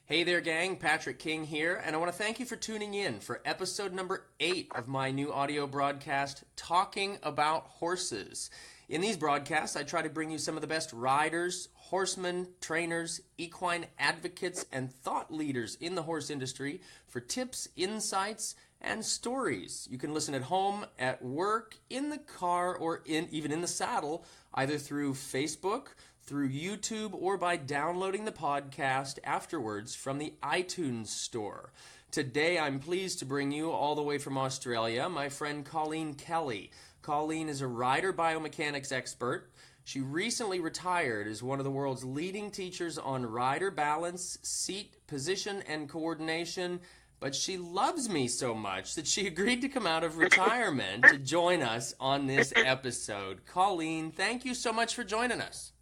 Hey there, gang. Patrick King here, and I want to thank you for tuning in for episode number 8 of my new audio broadcast, Talking About Horses. In these broadcasts, I try to bring you some of the best riders, horsemen, trainers, equine advocates, and thought leaders in the horse industry for tips, insights, and stories. You can listen at home, at work, in the car, or even in the saddle, either through Facebook, through YouTube, or by downloading the podcast afterwards from the iTunes store. Today, I'm pleased to bring you all the way from Australia, my friend Colleen Kelly. Colleen is a rider biomechanics expert. She recently retired as one of the world's leading teachers on rider balance, seat position, and coordination, but she loves me so much that she agreed to come out of retirement to join us on this episode. Colleen, thank you so much for joining us.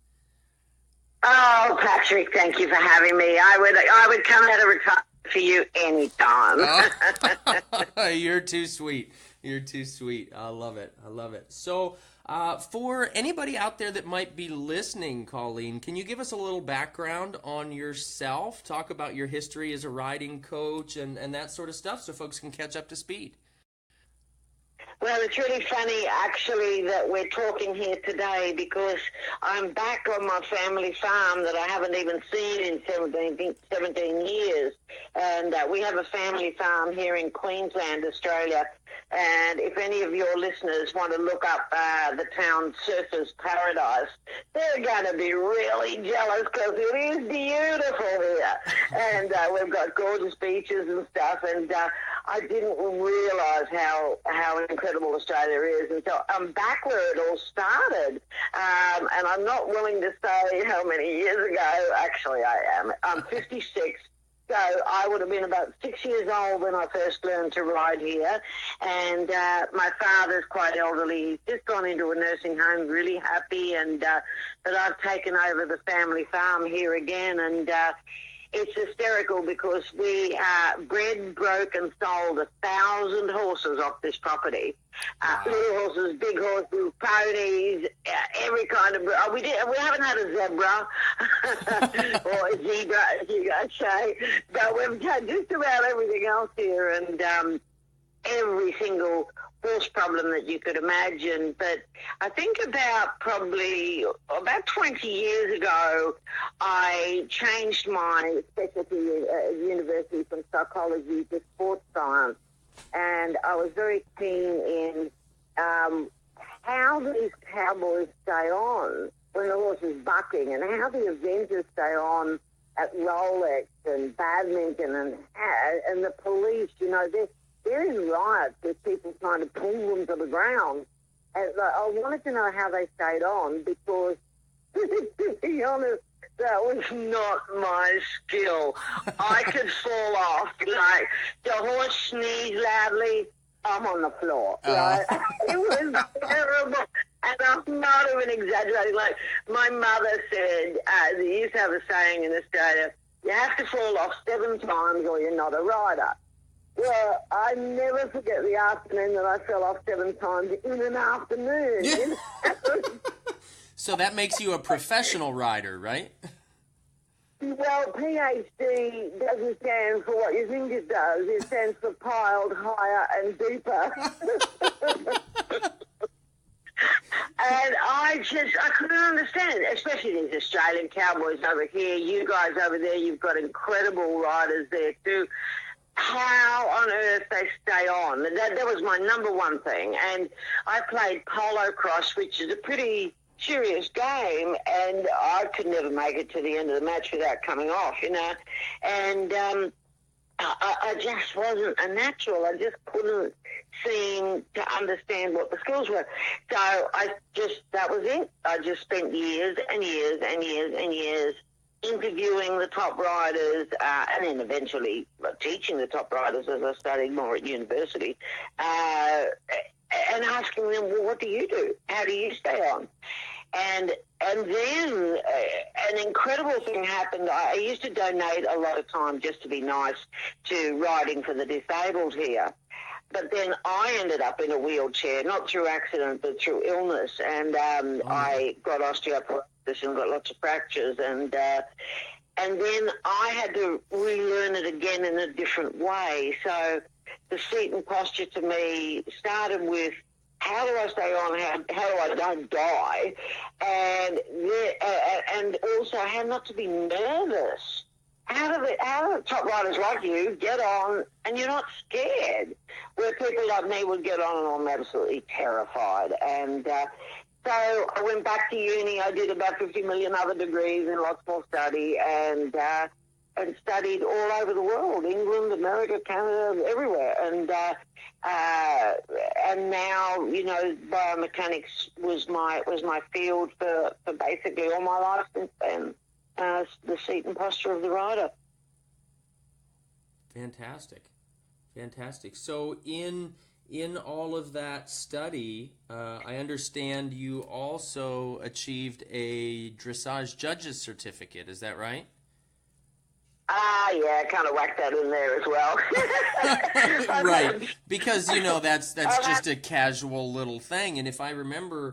Oh, Patrick, thank you for having me. I would come out of retirement for you anytime. Oh, you're too sweet. You're too sweet. I love it. I love it. So, for anybody out there that might be listening, Colleen, can you give us a little background on yourself? Talk about your history as a riding coach and that sort of stuff so folks can catch up to speed. Well, it's really funny, actually, that we're talking here today because I'm back on my family farm that I haven't even seen in 17 years. And we have a family farm here in Queensland, Australia. And if any of your listeners want to look up the town Surfers Paradise, they're going to be really jealous because it is beautiful here. And we've got gorgeous beaches and stuff. And I didn't realize how incredible Australia is. And so I'm back where it all started. And I'm not willing to say how many years ago. Actually, I am. I'm 56. So I would have been about 6 years old when I first learned to ride here. And my father's quite elderly. He's just gone into a nursing home, really happy. And but I've taken over the family farm here again. And it's hysterical because we bred, broke, and sold 1,000 horses off this property. Wow. Little horses, big horses, ponies, every kind of. We haven't had a zebra or a zebra, as you guys say, but we've had just about everything else here, and every single horse problem that you could imagine. But I think about 20 years ago, I changed my specialty at university from psychology to sports science. And I was very keen in how these cowboys stay on when the horse is bucking and how the eventers stay on at Rolex and badminton and the police, they're in riots with people trying to pull them to the ground. And I wanted to know how they stayed on because, to be honest, that was not my skill. I could fall off. Like, the horse sneezed loudly, I'm on the floor. Right? It was terrible. And I'm not even exaggerating. Like, my mother said, they used to have a saying in Australia, you have to fall off 7 times or you're not a rider. Well, I never forget the afternoon that I fell off 7 times in an afternoon. So that makes you a professional rider, right? Well, PhD doesn't stand for what you think it does. It stands for piled higher and deeper. And I couldn't understand, especially these Australian cowboys over here. You guys over there, you've got incredible riders there too. How on earth they stay on. That was my number one thing. And I played polo cross, which is a pretty serious game, and I could never make it to the end of the match without coming off, And I just wasn't a natural. I just couldn't seem to understand what the skills were. So that was it. I just spent years and years and years and years interviewing the top riders and then eventually teaching the top riders as I studied more at university and asking them, well, what do you do? How do you stay on? And then an incredible thing happened. I used to donate a lot of time just to be nice to riding for the disabled here. But then I ended up in a wheelchair, not through accident, but through illness. And I got osteoporosis and got lots of fractures. And And then I had to relearn it again in a different way. So the seat and posture to me started with, how do I stay on? How do I don't die? And also how not to be nervous. How do the top riders like you get on and you're not scared? Where people like me would get on and I'm absolutely terrified. And so I went back to uni. I did about 50 million other degrees and lots more study, and studied all over the world, England, America, Canada, everywhere. And now, you know, biomechanics was my field for basically all my life since then. The seat and posture of the rider. Fantastic. So in all of that study, I understand you also achieved a dressage judge's certificate. Is that right? Yeah, I kind of whacked that in there as well. Right, because you know that's just a casual little thing, and if I remember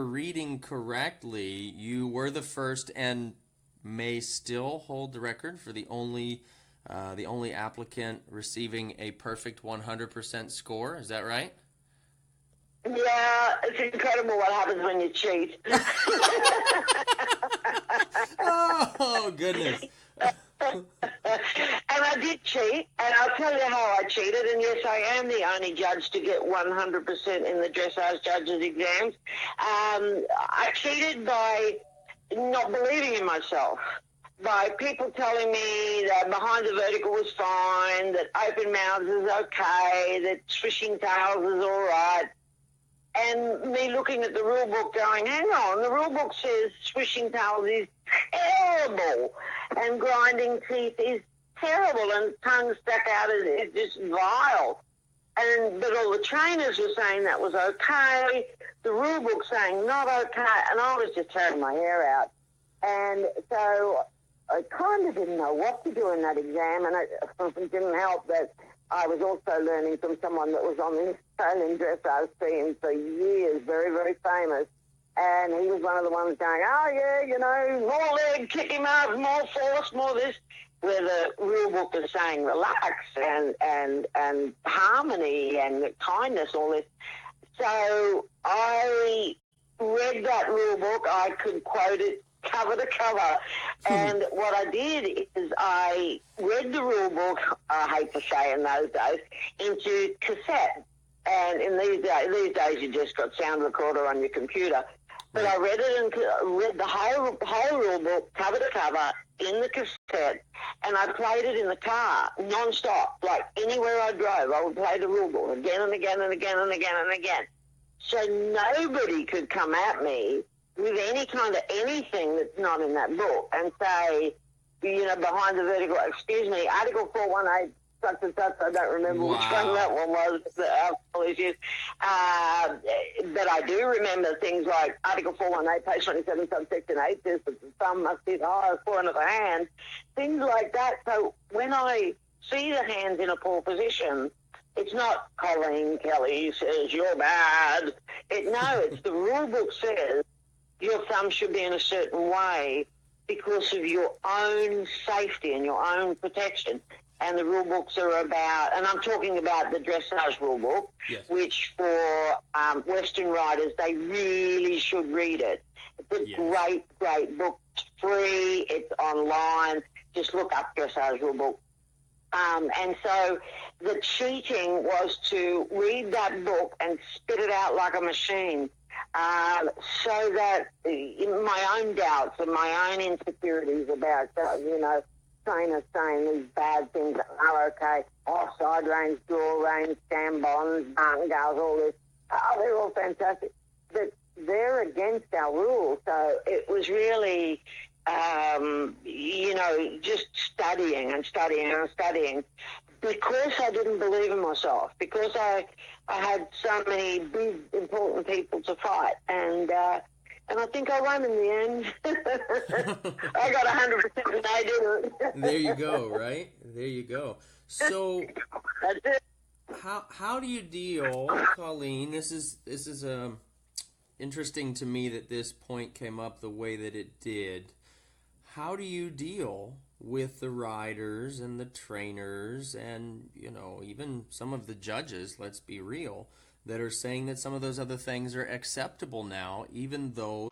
reading correctly, you were the first and may still hold the record for the only applicant receiving a perfect 100% score. Is that right? Yeah, it's incredible what happens when you cheat. Oh, goodness. And I did cheat, and I'll tell you how I cheated. And yes, I am the only judge to get 100% in the dressage judges exams. I cheated by not believing in myself, by people telling me that behind the vertical was fine, that open mouths is okay, that swishing tails is all right. And me looking at the rule book going, hang on, the rule book says swishing tails is terrible and grinding teeth is terrible and tongue stuck out is just vile. But all the trainers were saying that was okay, the rule book saying not okay, and I was just tearing my hair out. And so I kind of didn't know what to do in that exam, and it didn't help that I was also learning from someone that was on the Australian dressage team for years, very, very famous. And he was one of the ones going, oh, yeah, you know, more leg, kick him out, more force, more this, where the rule book is saying relax and harmony and kindness, all this. So I read that rule book. I could quote it cover to cover. And what I did is I read the rule book, I hate to say in those days, into cassette. And in these days you just got sound recorder on your computer. But I read it and read the whole rule book cover to cover in the cassette, and I played it in the car non-stop. Like anywhere I drove, I would play the rule book again and again and again and again and again. So nobody could come at me with any kind of anything that's not in that book and say, you know, behind the vertical, excuse me, Article 418, such and such, I don't remember which one that one was, but I do remember things like Article 418, page 27, subsection 8, says that the thumb must be the highest point of the hand, things like that. So when I see the hands in a poor position, it's not Colleen Kelly says you're bad. It's the rule book says your thumb should be in a certain way because of your own safety and your own protection. And the rule books are about, and I'm talking about the dressage rule book, yes, which for Western riders, they really should read it. It's a great, great book. It's free. It's online. Just look up dressage rule book. And so the cheating was to read that book and spit it out like a machine, so that my own doubts and my own insecurities about, trainers saying these bad things are okay, side range, jaw range, stand-bonds, martingales, all this, they're all fantastic, but they're against our rules. So it was really, just studying and studying and studying because I didn't believe in myself, because I had so many big, important people to fight, and I think I won in the end. I got 100% and I didn't. There you go, right? There you go. So, that's it. How do you deal, Colleen? This is interesting to me that this point came up the way that it did. how do you deal with the riders and the trainers and, even some of the judges, let's be real, that are saying that some of those other things are acceptable now, even though...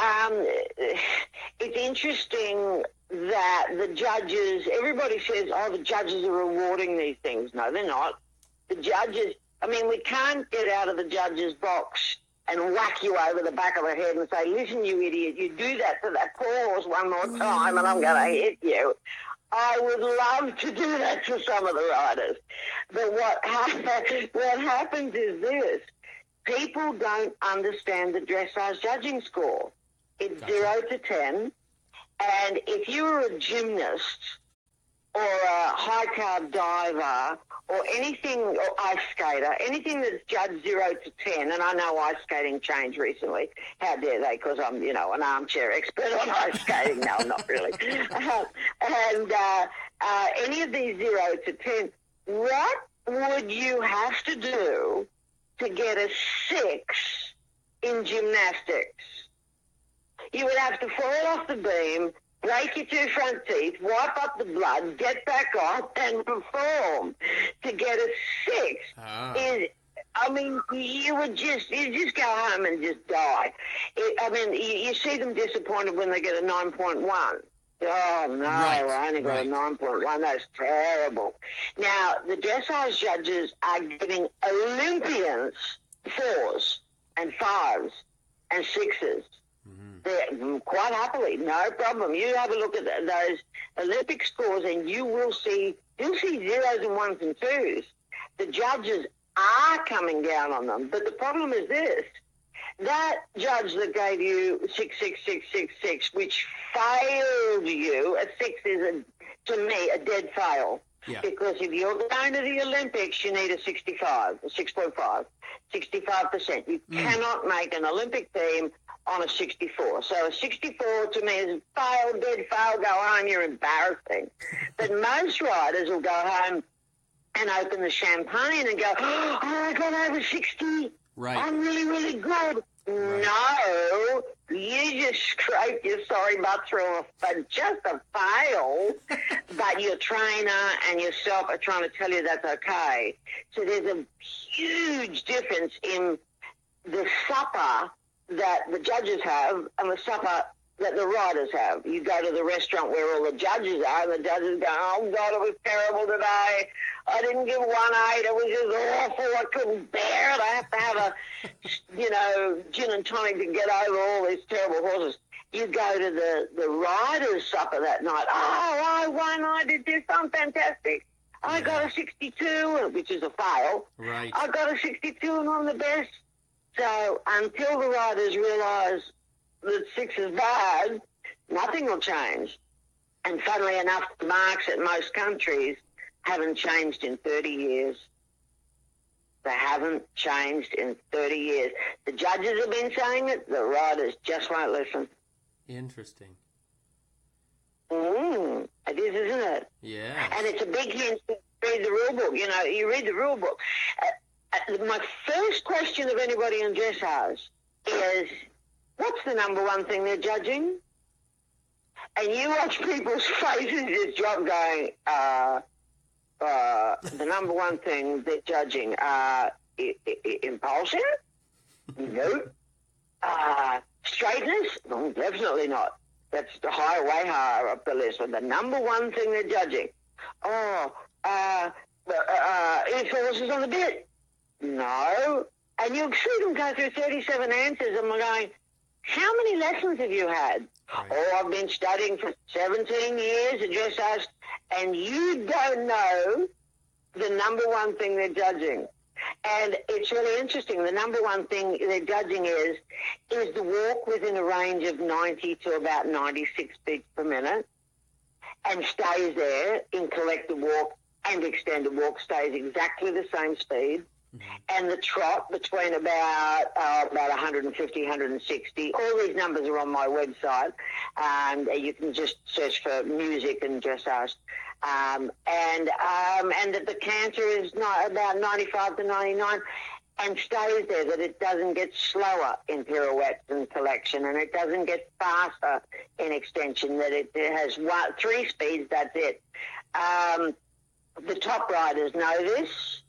It's interesting that the judges, everybody says, the judges are rewarding these things. No, they're not. The judges, we can't get out of the judge's box and whack you over the back of the head and say, listen, you idiot, you do that to that poor horse one more time and I'm going to hit you. I would love to do that to some of the riders. But what happens is this. People don't understand the dressage judging score. It's Gotcha. 0 to 10. And if you were a gymnast or a high-carb diver or anything, or ice skater, anything that's judged 0 to 10, and I know ice skating changed recently. How dare they? Because I'm, an armchair expert on ice skating. No, not really. And any of these 0 to 10, what would you have to do to get a 6 in gymnastics? You would have to fall off the beam, break your 2 front teeth, wipe up the blood, get back on, and perform. To get a 6 you just go home and just die. You see them disappointed when they get a 9.1. Oh, no, right. I only got a 9.1. That's terrible. Now, the dressage judges are giving Olympians 4s and 5s and 6s. They're quite happily, no problem. You have a look at those Olympic scores and you'll see 0s and 1s and 2s. The judges are coming down on them. But the problem is this. That judge that gave you 6, 6, 6, 6, 6, which failed you, a 6 is, to me, a dead fail. Yeah. Because if you're going to the Olympics, you need a 65, a 6.5, 65%. You cannot make an Olympic team on a 64. So a 64 to me is fail, dead fail, go home, you're embarrassing. But most riders will go home and open the champagne and go, I got over 60. Right. I'm really, really good. Right. No, you just scraped your sorry butt through just a fail, but your trainer and yourself are trying to tell you that's okay. So there's a huge difference in the supper that the judges have and the supper that the riders have. You go to the restaurant where all the judges are, and the judges go, oh, God, it was terrible today. I didn't give 1-8. It was just awful. I couldn't bear it. I have to have a, gin and tonic to get over all these terrible horses. You go to the riders' supper that night. Oh, I won. I did this. I'm fantastic. I got a 62, which is a fail. Right. I got a 62, and I'm the best. So until the riders realise that 6 is bad, nothing will change. And funnily enough, the marks at most countries haven't changed in 30 years. They haven't changed in 30 years. The judges have been saying it. The riders just won't listen. Interesting. It is, isn't it? Yeah. And it's a big hint to read the rule book. You read the rule book. My first question of anybody in dressage is, what's the number one thing they're judging? And you watch people's faces just drop going, the number one thing they're judging, impulsion? Nope. Straightness? No, definitely not. That's the way higher up the list. But the number one thing they're judging, if horses on the bit? No. And you'll see them go through 37 answers and we're going, how many lessons have you had? Right. Oh, I've been studying for 17 years at dressage, and you don't know the number one thing they're judging. And it's really interesting. The number one thing they're judging is the walk within a range of 90 to about 96 beats per minute and stays there in collected walk and extended walk, stays exactly the same speed. And the trot between about 150, 160. All these numbers are on my website. You can just search for music and dressage. And that the canter is about 95 to 99. and stays there, that it doesn't get slower in pirouettes and collection, and it doesn't get faster in extension, that it has 3 speeds, that's it. The top riders know this,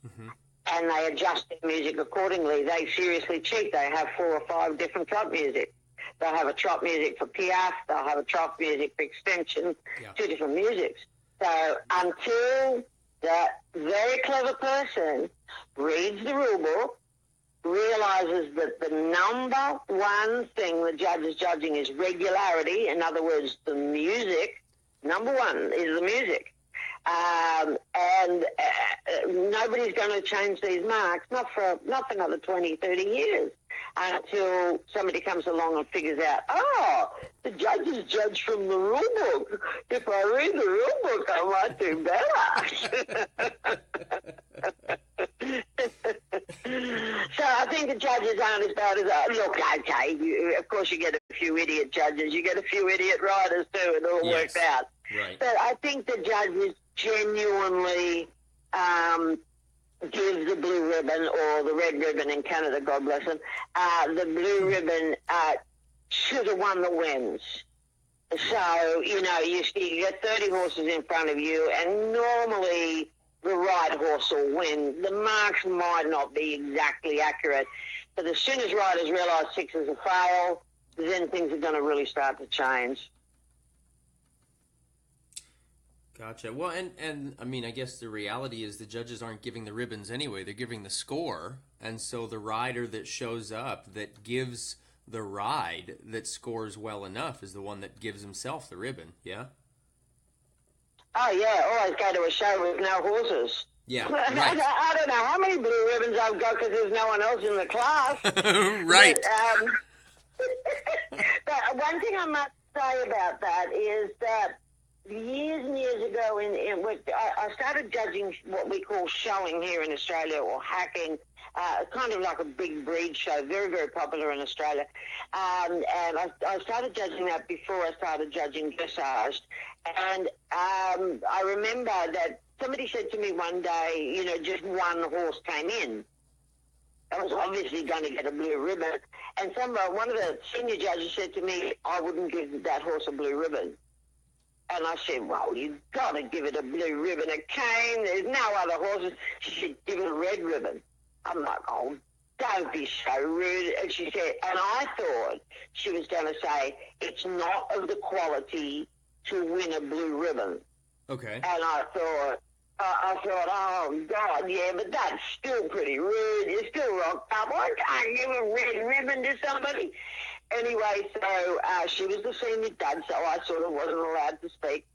and they adjust their music accordingly. They seriously cheat. They have 4 or 5 different trot music. They'll have a trot music for piaffe, they'll have a trot music for extension, 2 different musics. So until that very clever person reads the rule book, realizes that the number one thing the judge is judging is regularity, in other words, the music, number one is the music. And nobody's going to change these marks, not for another 20, 30 years, until somebody comes along and figures out, the judges judge from the rule book. If I read the rule book, I might do better. So I think the judges aren't as bad as look, okay, of course you get a few idiot judges, you get a few idiot riders too, it all works out. Right. But I think the judges genuinely give the blue ribbon, or the red ribbon in Canada, God bless them, the blue ribbon to the one that wins. So, you get 30 horses in front of you, and normally the right horse will win. The marks might not be exactly accurate, but as soon as riders realise 6 is a fail, then things are going to really start to change. Gotcha. Well, and I mean, I guess the reality is the judges aren't giving the ribbons anyway. They're giving the score. And so the rider that shows up that gives the ride that scores well enough is the one that gives himself the ribbon. Yeah? Oh, yeah. Always go to a show with no horses. Yeah, right. I don't know how many blue ribbons I've got because there's no one else in the class. Right. But one thing I must say about that is that years and years ago, I started judging what we call showing here in Australia, or hacking, kind of like a big breed show, very, very popular in Australia. And I started judging that before I started judging dressage. And I remember that somebody said to me one day, just one horse came in. I was obviously going to get a blue ribbon. And one of the senior judges said to me, I wouldn't give that horse a blue ribbon. And I said, well, you've got to give it a blue ribbon. It came, there's no other horses. She said, give it a red ribbon. I'm like, oh, don't be so rude. And she said, and I thought she was going to say, it's not of the quality to win a blue ribbon. Okay. And I thought, oh, God, yeah, but that's still pretty rude. It's still rocked up. I can't give a red ribbon to somebody. Anyway, so she was the senior judge, so I sort of wasn't allowed to speak.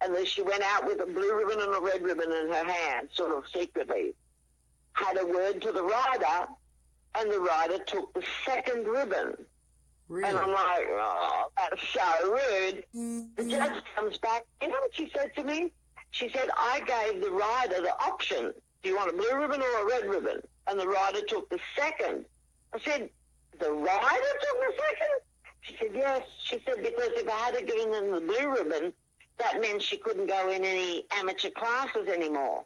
And then she went out with a blue ribbon and a red ribbon in her hand, sort of secretly, had a word to the rider, and the rider took the second ribbon. Really? And I'm like, oh, that's so rude. The judge comes back. You know what she said to me? She said, I gave the rider the option. Do you want a blue ribbon or a red ribbon? And the rider took the second. I said, the rider took the second? She said, yes. She said, because if I had given them the blue ribbon, that meant she couldn't go in any amateur classes anymore.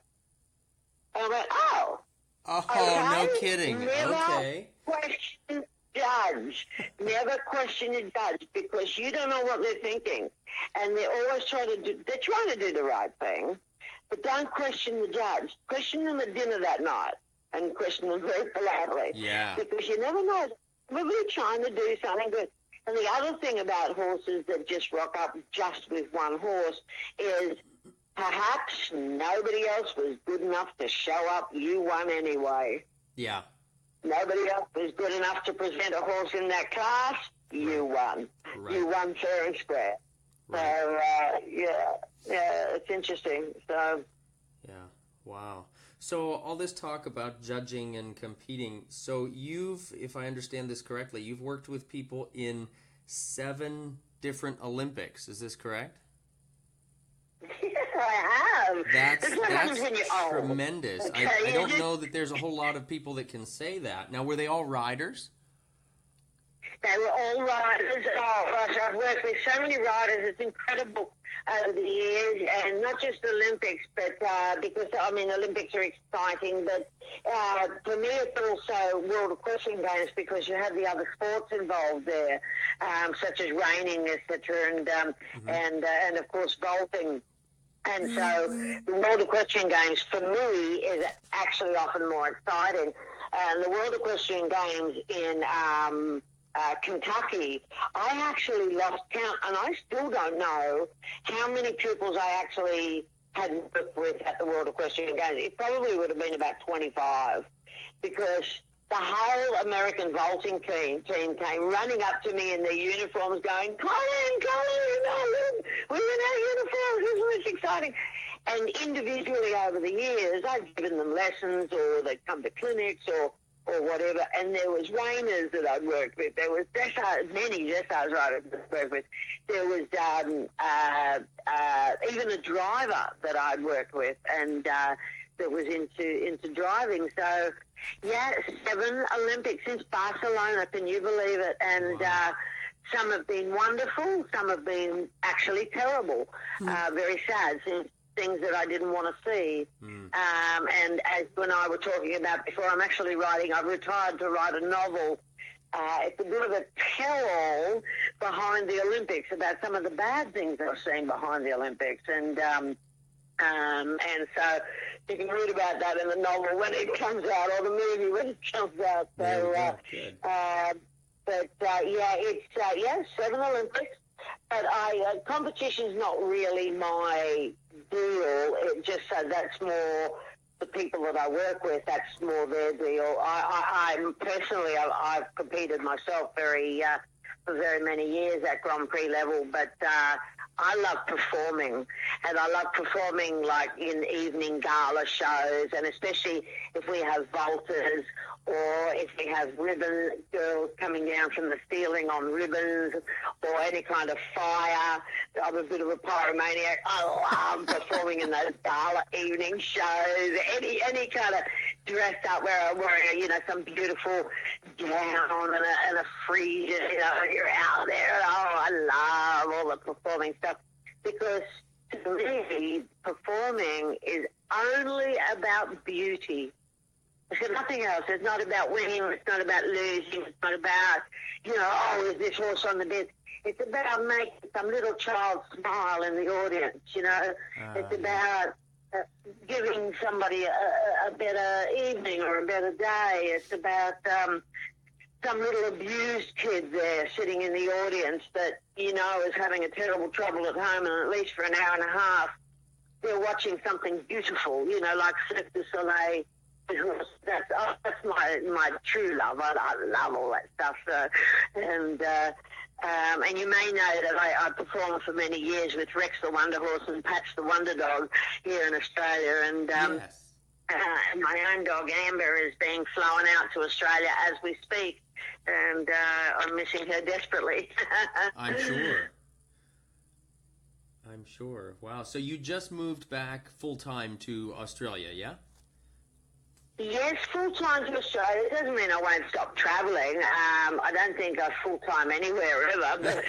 And I went, oh. Oh, okay. No kidding. Okay. Question judge. Never question a judge, because you don't know what they're thinking. And they're always trying to do the right thing, but don't question the judge. Question them at dinner that night, and question them very politely. Yeah. Because you never know. We're really trying to do something good. And the other thing about horses that just rock up just with one horse is perhaps nobody else was good enough to show up. You won anyway. Yeah. Nobody else was good enough to present a horse in that class. You won. Right. You won fair and square. Right. So, yeah, it's interesting. So, yeah, wow. So all this talk about judging and competing, so if I understand this correctly, you've worked with people in 7 different Olympics. Is this correct? Yes, I have. That's tremendous. Okay, I don't know that there's a whole lot of people that can say that. Now, were they all riders? They were all riders. Oh, gosh, I've worked with so many riders. It's incredible. over the years, and not just Olympics, but because, I mean, Olympics are exciting, but for me it's also World Equestrian Games because you have the other sports involved there, such as reining, etc., and of course vaulting. And so the World Equestrian Games for me is actually often more exciting. And the World Equestrian Games in Kentucky, I actually lost count, and I still don't know how many pupils I actually had worked with at the World Equestrian Games. It probably would have been about 25, because the whole American vaulting team came running up to me in their uniforms going, Colleen, we're in our uniforms, isn't this exciting? And individually over the years, I've given them lessons, or they'd come to clinics or whatever, and there was reiners that I'd worked with. There was many dressage riders that I'd worked with. There was even a driver that I'd worked with, and that was into driving. So, yeah, 7 Olympics since Barcelona, can you believe it? And wow. Some have been wonderful, some have been actually terrible, very sad, since things that I didn't want to see. And as when I was talking about before, I've retired to write a novel. It's a bit of a tell-all behind the Olympics about some of the bad things I've seen behind the Olympics. And so you can read about that in the novel when it comes out, or the movie when it comes out. So, it's 7 Olympics. But competition's not really my deal. It just that's more the people that I work with. That's more their deal. I personally, I've competed myself for very many years at Grand Prix level, but I love performing, and I love performing like in evening gala shows, and especially if we have vaulters or if we have ribbon girls coming down from the ceiling on ribbons, or any kind of fire. I'm a bit of a pyromaniac. I love performing in those gala evening shows, any kind of dressed up where I'm wearing, some beautiful gown and a frieze, you're out there. And, I love all the performing stuff, because to me, performing is only about beauty. It's nothing else. It's not about winning. It's not about losing. It's not about, is this horse on the bed? It's about making some little child smile in the audience, It's about giving somebody a better evening or a better day. It's about some little abused kid there sitting in the audience that, is having a terrible trouble at home, and at least for an hour and a half, they're watching something beautiful, like Cirque du Soleil. That's my true love. I love all that stuff. And you may know that I performed for many years with Rex the Wonder Horse and Patch the Wonder Dog here in Australia. And yes. My own dog Amber is being flown out to Australia as we speak, and I'm missing her desperately. I'm sure. Wow. So you just moved back full-time to Australia, yeah? Yes, full-time to Australia. It doesn't mean I won't stop travelling. I don't think I'm full-time anywhere ever. But,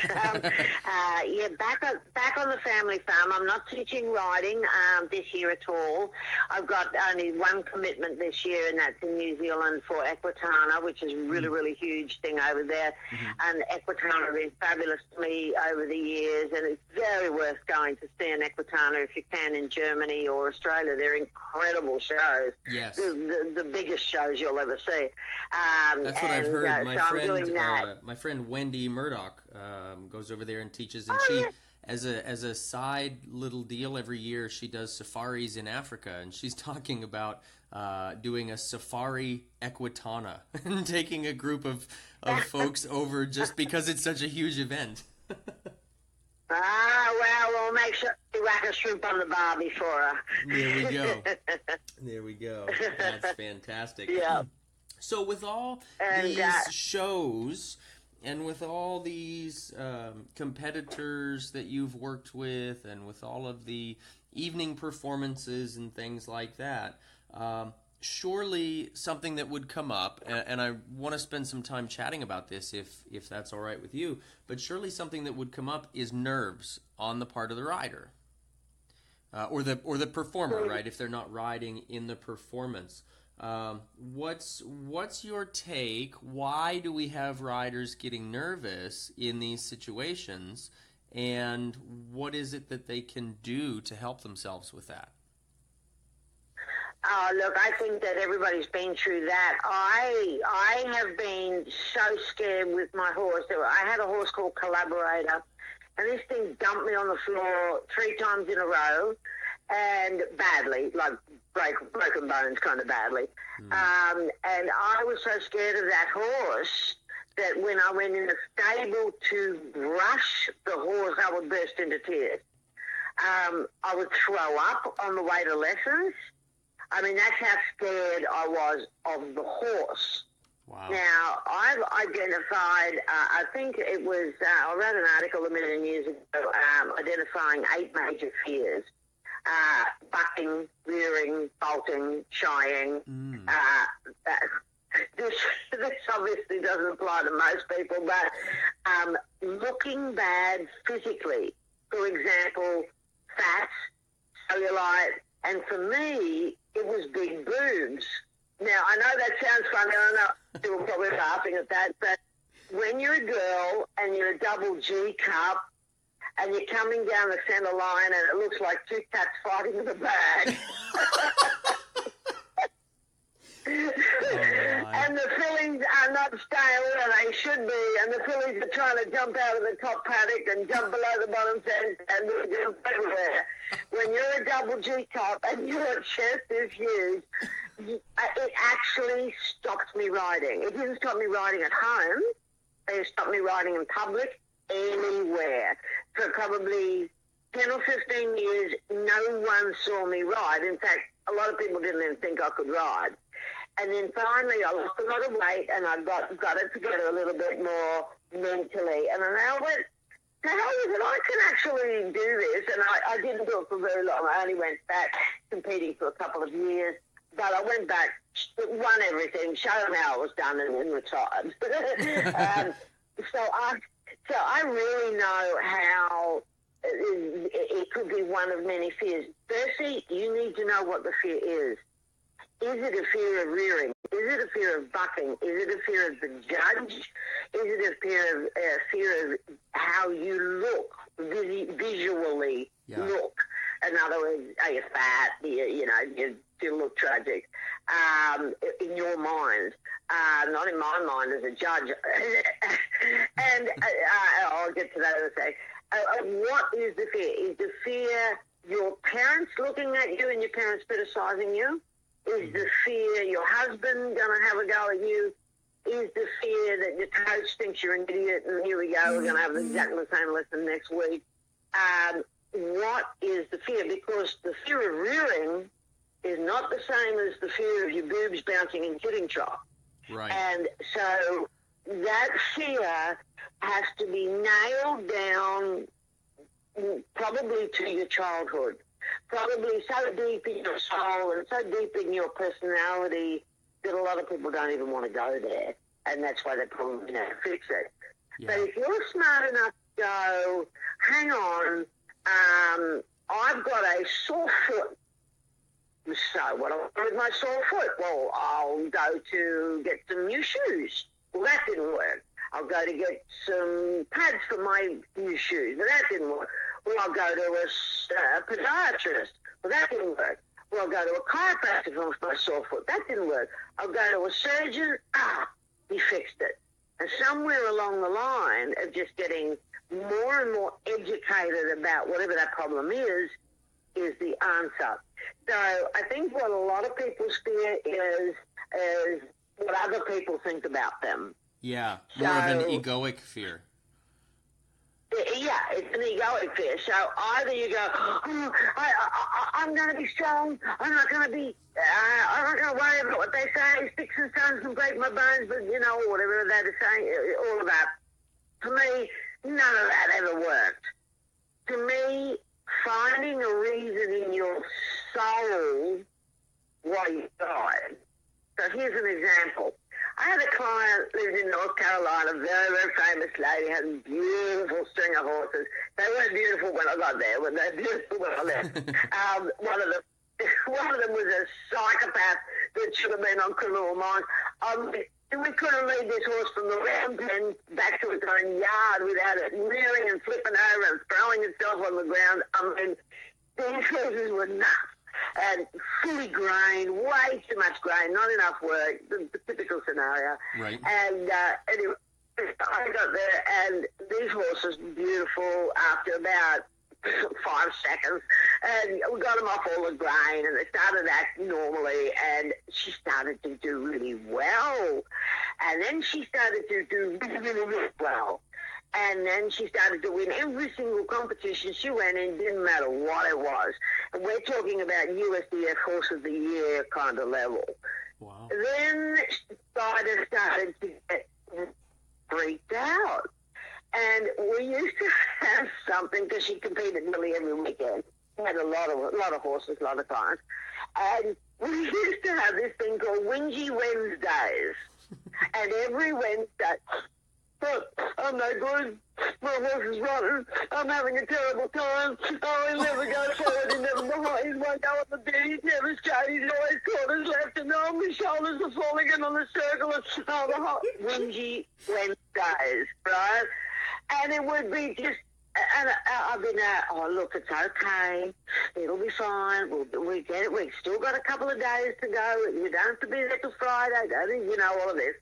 back on the family farm. I'm not teaching riding this year at all. I've got only one commitment this year, and that's in New Zealand for Equitana, which is a really, really huge thing over there. And Equitana has been fabulous to me over the years, and it's very worth going to see an Equitana if you can in Germany or Australia. They're incredible shows. Yes. The biggest shows you'll ever see. That's what I've heard. My friend Wendy Murdoch goes over there and teaches, and she, as a side little deal every year, she does safaris in Africa, and she's talking about doing a safari Equitana and taking a group of folks over just because it's such a huge event. We'll make sure we whack a shrimp on the bar before her. There we go. That's fantastic. Yeah. So with all these shows and with all these competitors that you've worked with, and with all of the evening performances and things like that, surely something that would come up, and I want to spend some time chatting about this if that's all right with you, but surely something that would come up is nerves on the part of the rider. Or the performer, right? If they're not riding in the performance, what's your take? Why do we have riders getting nervous in these situations, and what is it that they can do to help themselves with that? Look, I think that everybody's been through that. I have been so scared with my horse. I had a horse called Collaborator, and this thing dumped me on the floor 3 times in a row, and badly, like broken bones kind of badly. And I was so scared of that horse that when I went in the stable to brush the horse, I would burst into tears. I would throw up on the way to lessons. I mean, that's how scared I was of the horse. Wow. Now, I've identified, I think it was, I wrote an article a million years ago identifying 8 major fears. Bucking, rearing, bolting, shying. This obviously doesn't apply to most people, but looking bad physically. For example, fats, cellulite, and for me, it was big boobs. Now, I know that sounds funny. I know people are probably laughing at that, but when you're a girl and you're a double G cup and you're coming down the center line and it looks like 2 cats fighting in the bag. And the fillies are not staying where they should be, and the fillies are trying to jump out of the top paddock and jump below the bottom fence and jump everywhere. When you're a double G cup and your chest is huge, it actually stopped me riding. It didn't stop me riding at home. It stopped me riding in public, anywhere. For probably 10 or 15 years, no one saw me ride. In fact, a lot of people didn't even think I could ride. And then finally I lost a lot of weight and I got it together a little bit more mentally. And then I went, the hell is it? I can actually do this. And I didn't do it for very long. I only went back competing for a couple of years. But I went back, won everything, showed them how it was done, and retired. So I really know how it could be one of many fears. Firstly, you need to know what the fear is. Is it a fear of rearing? Is it a fear of bucking? Is it a fear of the judge? Is it a fear of how you look, visually look? In other words, are you fat? You look tragic. In your mind, not in my mind as a judge. And I'll get to that in a sec. What is the fear? Is the fear your parents looking at you and your parents criticizing you? Is the fear your husband going to have a go at you? Is the fear that your coach thinks you're an idiot and here we go, we're going to have exactly the same lesson next week? What is the fear? Because the fear of rearing is not the same as the fear of your boobs bouncing in kidding trough. Right. And so that fear has to be nailed down probably to your childhood, probably so deep in your soul and so deep in your personality that a lot of people don't even want to go there. And that's why they probably never fix it. Yeah. But if you're smart enough to go, hang on, I've got a sore foot. So what do I do with my sore foot? Well, I'll go to get some new shoes. Well, that didn't work. I'll go to get some pads for my new shoes. Well, that didn't work. Well, I'll go to a podiatrist. Well, that didn't work. Well, I'll go to a chiropractor for my sore foot. That didn't work. I'll go to a surgeon. He fixed it. And somewhere along the line of just getting more and more educated about whatever that problem is the answer. So I think what a lot of people's fear is what other people think about them. Yeah, more of an egoic fear. Yeah, it's an egoic fear. So either you go, I'm going to be strong. I'm not going to worry about what they say. Sticks and stones can break my bones, but whatever that is saying, all of that. To me, none of that ever worked. To me, finding a reason in your soul why you ride. So here's an example. I had a client lived in North Carolina, very, very famous lady, had a beautiful string of horses. They weren't beautiful when I got there, but they're beautiful when I left. One of them was a psychopath that should have been on Criminal Minds. We couldn't lead this horse from the round pen back to its own yard without it rearing and flipping over and throwing itself on the ground. I mean, these horses were nuts. And fully grain, way too much grain, not enough work, the typical scenario. Right. And anyway, I got there, and these horses beautiful after about 5 seconds, and we got them off all the grain, and they started acting normally, and she started to do really well. And then she started to do really, really well. And then she started to win every single competition she went in, didn't matter what it was. And we're talking about USDF Horse of the Year kind of level. Wow. Then Spider started to get freaked out. And we used to have something, because she competed nearly every weekend. We had a lot of horses, a lot of clients. And we used to have this thing called Whingy Wednesdays. And every Wednesday... But I'm no good. My horse is rotten. I'm having a terrible time. Oh, he'll never go forward. He never behind. He won't go on the beat. He's never straight. He's always quarters left. And oh, my shoulders are falling in on the circle. And oh, the hot Whingy Wednesdays, right? And it would be just... And I've been oh, look, it's okay. It'll be fine. We get it. We've still got a couple of days to go. You don't have to be there till Friday. You know, all of this.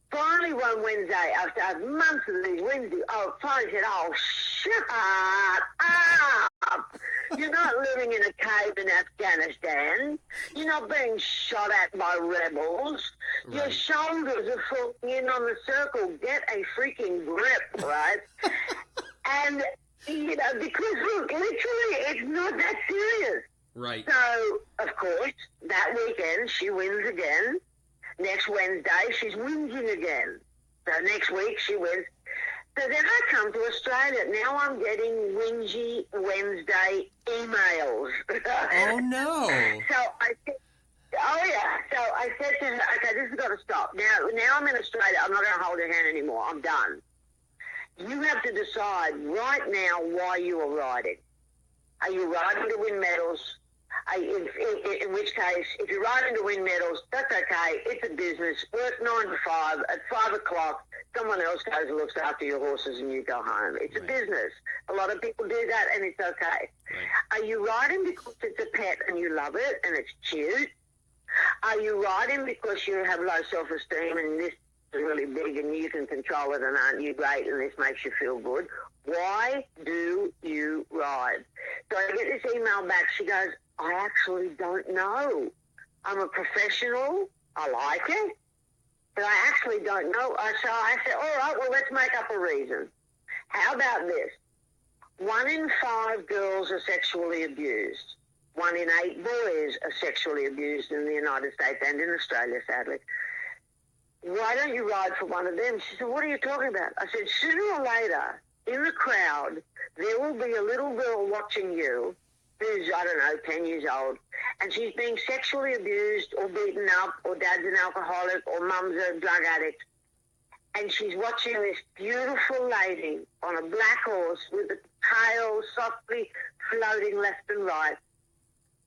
Finally, one Wednesday, after months of these Wednesdays, finally said, oh, shut up. You're not living in a cave in Afghanistan. You're not being shot at by rebels. Right. Your shoulders are falling in on the circle. Get a freaking grip, right? And, you know, because, look, literally, it's not that serious. Right. So, of course, that weekend, she wins again. Next Wednesday, she's whinging again. So next week, she wins. So then I come to Australia. Now I'm getting whingy Wednesday emails. Oh, no. So I said, oh, yeah. So I said to her, okay, this has got to stop. Now I'm in Australia. I'm not going to hold her hand anymore. I'm done. You have to decide right now why you are riding. Are you riding to win medals? In which case, if you're riding to win medals, that's okay. It's a business. Work 9 to 5. At 5 o'clock, someone else goes and looks after your horses and you go home. It's a business. A lot of people do that, and it's okay. Right. Are you riding because it's a pet and you love it and it's cute? Are you riding because you have low self-esteem and this is really big and you can control it and aren't you great and this makes you feel good? Why do you ride? So I get this email back. She goes, I actually don't know. I'm a professional. I like it. But I actually don't know. So I said, all right, well, let's make up a reason. How about this? 1 in 5 girls are sexually abused. 1 in 8 boys are sexually abused in the United States and in Australia, sadly. Why don't you ride for one of them? She said, what are you talking about? I said, sooner or later, in the crowd, there will be a little girl watching you who's, I don't know, 10 years old, and she's being sexually abused or beaten up, or dad's an alcoholic, or mum's a drug addict, and she's watching this beautiful lady on a black horse with the tail softly floating left and right,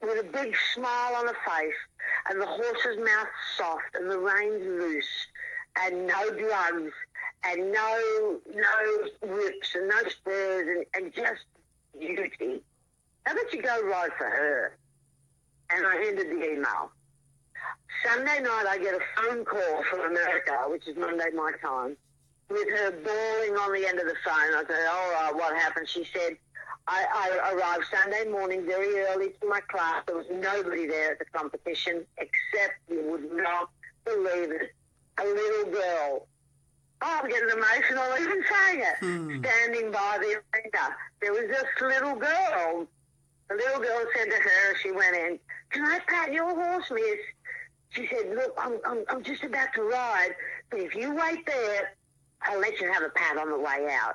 with a big smile on her face, and the horse's mouth soft, and the reins loose, and no drugs, and no whips, and no spurs, and just beauty. How about you go ride for her? And I ended the email. Sunday night, I get a phone call from America, which is Monday my time, with her bawling on the end of the phone. I said, all right, what happened? She said, I arrived Sunday morning very early to my class. There was nobody there at the competition except, you would not believe it, a little girl. Oh, I'm getting emotional even saying it. Standing by the arena. There was this little girl. The little girl said to her as she went in, can I pat your horse, miss? She said, look, I'm just about to ride, but if you wait there, I'll let you have a pat on the way out.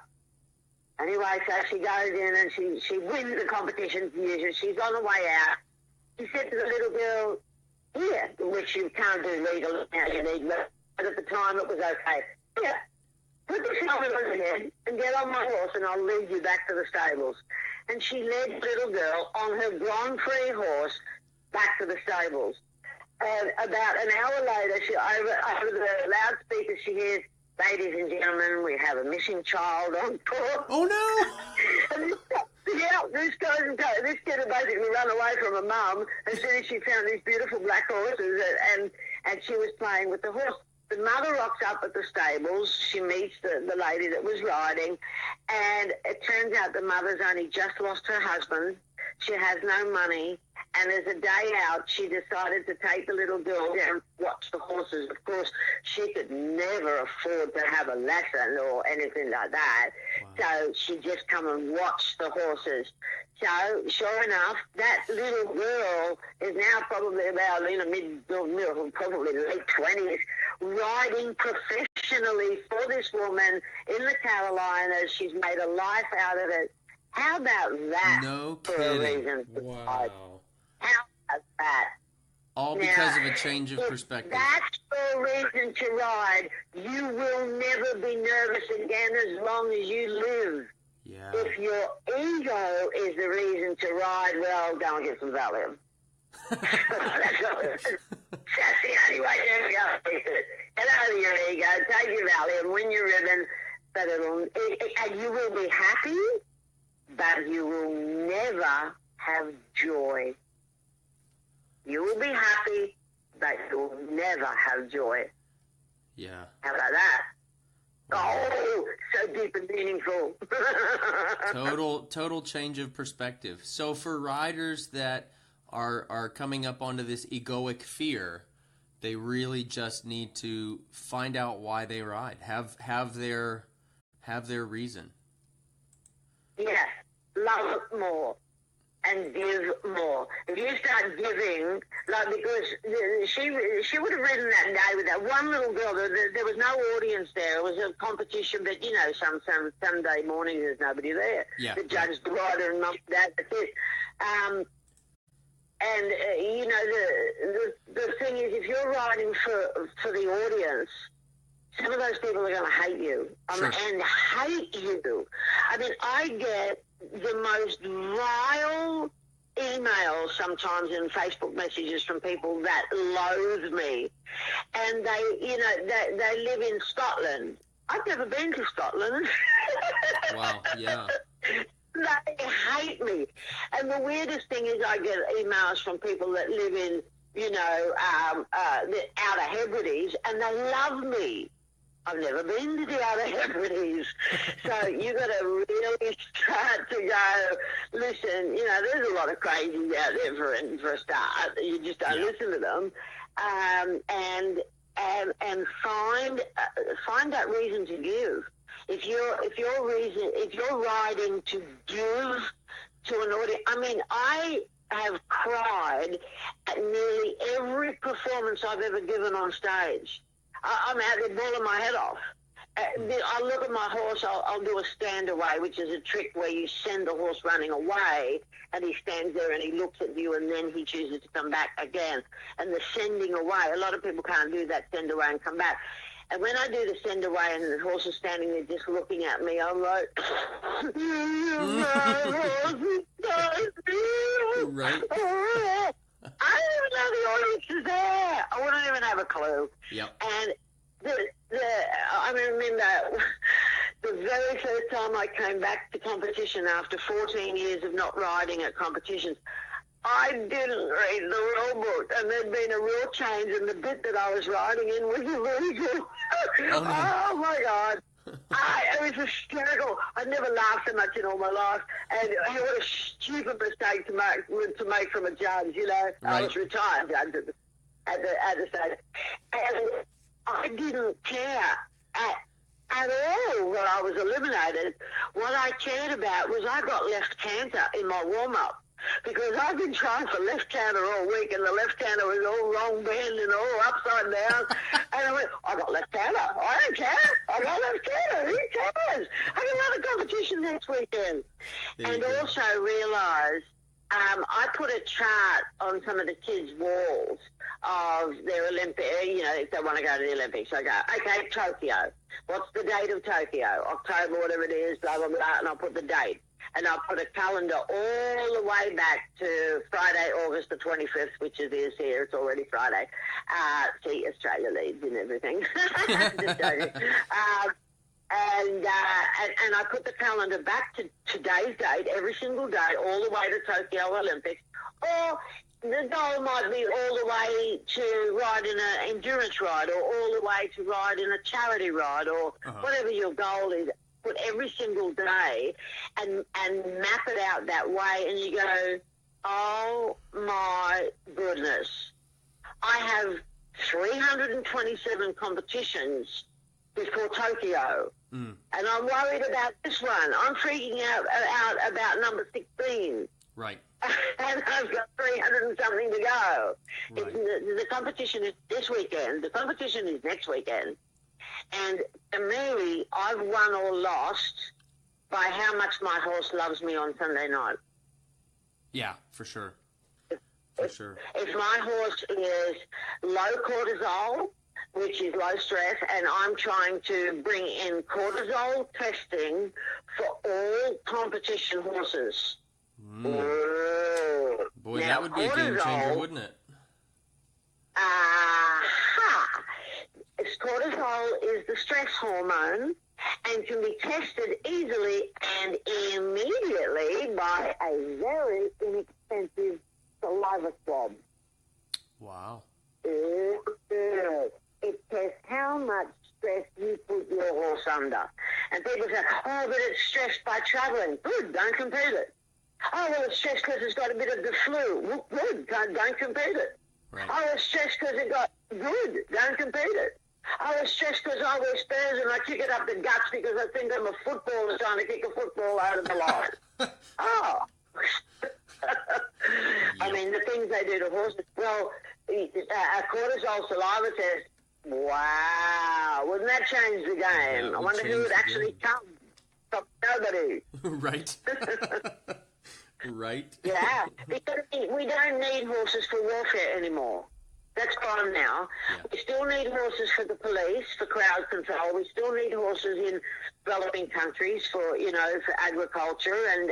Anyway, so she goes in and she wins the competition. She's on the way out. She said to the little girl, Here, which you can't do legally now, you need, but at the time it was okay. Here, put this helmet on your head and get on my horse and I'll lead you back to the stables. And she led the little girl on her Grand Prix horse back to the stables. And about an hour later, she over the loudspeaker, she hears, "Ladies and gentlemen, we have a missing child on tour." Oh, no! And this kid had basically run away from her mum as soon as she found these beautiful black horses, and she was playing with the horse. The mother rocks up at the stables. She meets the lady that was riding, and it turns out the mother's only just lost her husband. She has no money, and as a day out, she decided to take the little girl down and watch the horses. Of course, she could never afford to have a lesson or anything like that, so she just come and watched the horses. So, sure enough, that little girl is now probably about probably late 20s, riding professionally for this woman in the Carolinas. She's made a life out of it. How about that? No for kidding. A reason to ride? How about that? All because of a change of perspective. That's the reason to ride. You will never be nervous again as long as you live. Yeah. If your ego is the reason to ride, well, go and get some Valium. That's the only way to go. Get out of your ego, take your Valium, win your ribbon, but and you will be happy, but you will never have joy. You will be happy, but you will never have joy. Yeah. How about that? Oh, so deep and meaningful. Total change of perspective. So for riders that are coming up onto this egoic fear, they really just need to find out why they ride. Have their reason. Yes, love more and give more. If you start giving, like, because she would have ridden that day with that one little girl. There was no audience there. It was a competition, but you know, some Sunday mornings there's nobody there. Yeah. The judge, the rider, and mum, dad, that's it. And you know, the thing is, if you're riding for the audience, some of those people are going to hate you. Sure. And hate you. I mean, I get the most vile emails sometimes in Facebook messages from people that loathe me. And they live in Scotland. I've never been to Scotland. Wow, yeah. They hate me. And the weirdest thing is I get emails from people that live in, the Outer Hebrides, and they love me. I've never been to the Outer Hebrides. So you got to really start to go, listen, there's a lot of crazies out there for a start. You just don't listen to them. And find that reason to give. If you're riding to give to an audience, I mean, I have cried at nearly every performance I've ever given on stage. I'm out there bawling my head off. I'll look at my horse, I'll do a stand away, which is a trick where you send the horse running away, and he stands there and he looks at you, and then he chooses to come back again. And the sending away, a lot of people can't do that, send away and come back. And when I do the send away and the horse is standing there just looking at me, I'm like, Right. I don't even know the audience is there. I wouldn't even have a clue. Yep. And I remember the very first time I came back to competition after 14 years of not riding at competitions, I didn't read the rule book, and there'd been a rule change, and the bit that I was riding in was illegal. Oh my God. It was hysterical. I'd never laughed so much in all my life, and what a stupid mistake to make from a judge. Right. I was a retired judge at the stage, and I didn't care at all when I was eliminated. What I cared about was I got left canter in my warm-up. Because I've been trying for left canter all week, and the left canter was all wrong bend and all upside down. And I went, I got left canter. I don't care. I got left canter. Who cares? I got another competition next weekend. And also realised I put a chart on some of the kids' walls of their Olympic, if they want to go to the Olympics. I go, okay, Tokyo. What's the date of Tokyo? October, whatever it is, blah, blah, blah, and I'll put the date. And I'll put a calendar all the way back to Friday, August the 25th, which it is here. It's already Friday. See, Australia leads and everything. Just joking. And I put the calendar back to today's date, every single day, all the way to Tokyo Olympics. Or the goal might be all the way to ride in an endurance ride, or all the way to ride in a charity ride, or whatever your goal is. Put every single day and map it out that way, and you go, oh my goodness, I have 327 competitions before Tokyo, and I'm worried about this one. I'm freaking out about number 16. Right. And I've got 300 and something to go. Right. The competition is this weekend. The competition is next weekend. And to me, I've won or lost by how much my horse loves me on Sunday night. Yeah, for sure. For sure. If my horse is low cortisol, which is low stress, and I'm trying to bring in cortisol testing for all competition horses. Boy, now, that would be a game changer, wouldn't it? Cortisol is the stress hormone and can be tested easily and immediately by a very inexpensive saliva swab. Wow. It tests how much stress you put your horse under. And people say, oh, but it's stressed by travelling. Good, don't compete it. Oh, well, it's stressed because it's got a bit of the flu. Good, don't compete it. Right. Oh, it's stressed because it got good. Don't compete it. I was stressed because I wear Spurs and I kick it up the guts because I think I'm a footballer trying to kick a football out of the line. Oh. I mean, the things they do to horses. Well, a cortisol saliva test, wow. Wouldn't that change the game? I wonder who would actually come. Stop nobody. Right. Right. Yeah. Because we don't need horses for warfare anymore. That's gone now. Yeah. We still need horses for the police, for crowd control. We still need horses in developing countries for agriculture, and